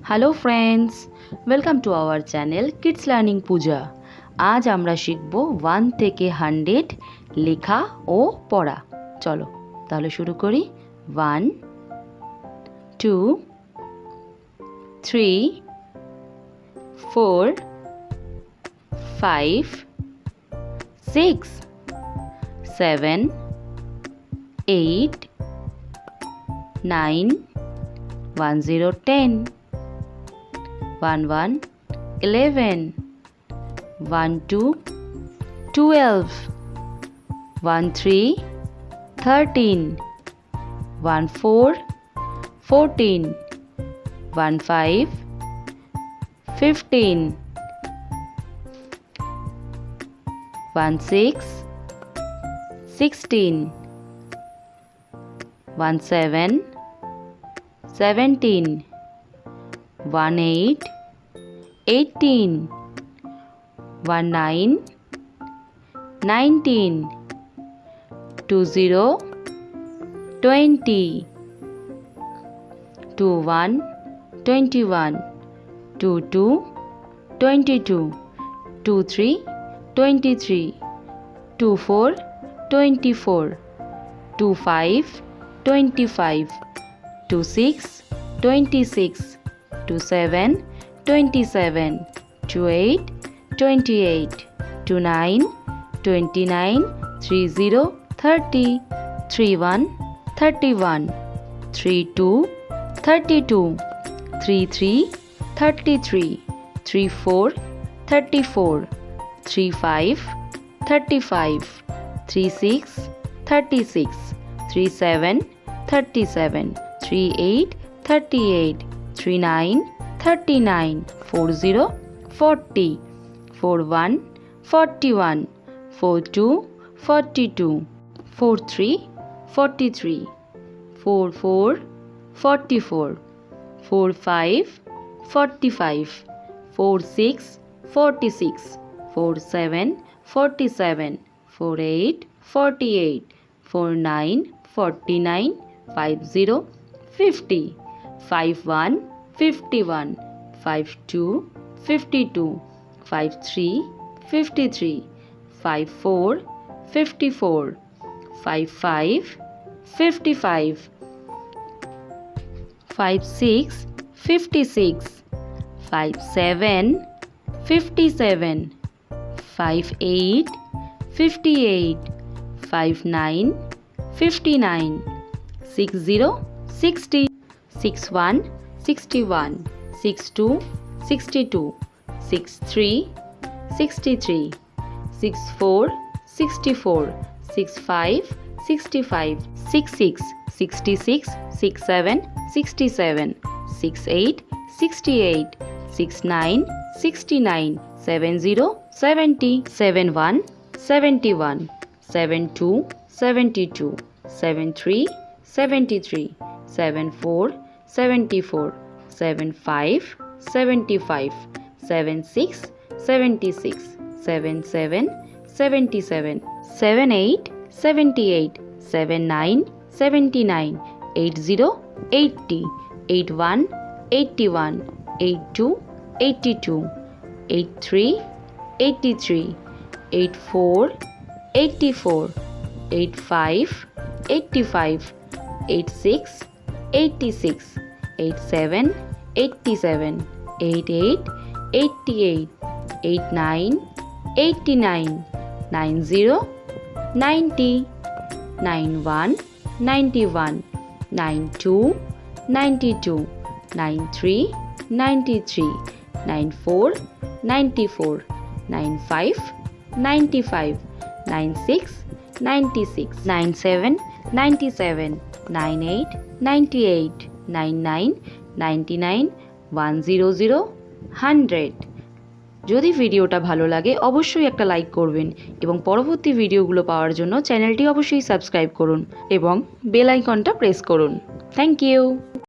Hello friends, welcome to our channel kids learning Puja. आज আমরা শিখব 1 থেকে 100 লেখা ও পড়া। চলো তাহলে শুরু করি। 1 2 3 4 5 6 7 8 9 1 0 10 1 1 11 1 2 12 1 3 13 1 4 14 1 5 15 1 6 16 1 7 17 1 8 18 1 9 19 2 0 20 2 1 21 2 2 22 2 3 23 2 4 24 2 5 25 2 6 26 2 7 27 2 8 28 2 9 29 3 0 30 3 1 31 3 2 32 3 3 33 3 4 34 3 5 35 3 6 36 3 7 37 3 8 38 3 9 39 4 0 40 4 1 41 4 2 42 4 3 43 4 4 44 4 5 45 4 6 46 4 7 47 4 8 48 4 9 49 5 0 50 5 1 51 5 2 52 5 3 53 5 4 54 5 5 55 5 6 56 5 7 57 5 8 58 5 9 59 6 0 60 6 1 61 6 2 62 6 3 63 6 4 64 6 5 65 6 6 66 6 7 67 6 8 68 6 9 69 7 0 70 7 1 71 7 2 72 7 3 73 7 4 74 7 5 75 7 6 76 7 7 77 7 8 78 7 9 79 8 0 80 8 1 81 8 2 82 8 3 83 8 4 84 8 5 85 8 6 86 8 7 87 8 8 88 8 9 89 9 0 90 9 1 91 9 2 92 9 3 93 9 4 94 9 5 95 9 6 96 9 7 97 9 8 98 9 9 99 100 100। যদি ভিডিওটা ভালো লাগে অবশ্যই একটা লাইক করবেন এবং পরবর্তী ভিডিওগুলো পাওয়ার জন্য চ্যানেলটি অবশ্যই সাবস্ক্রাইব করুন এবং বেল আইকনটা প্রেস করুন। Thank you.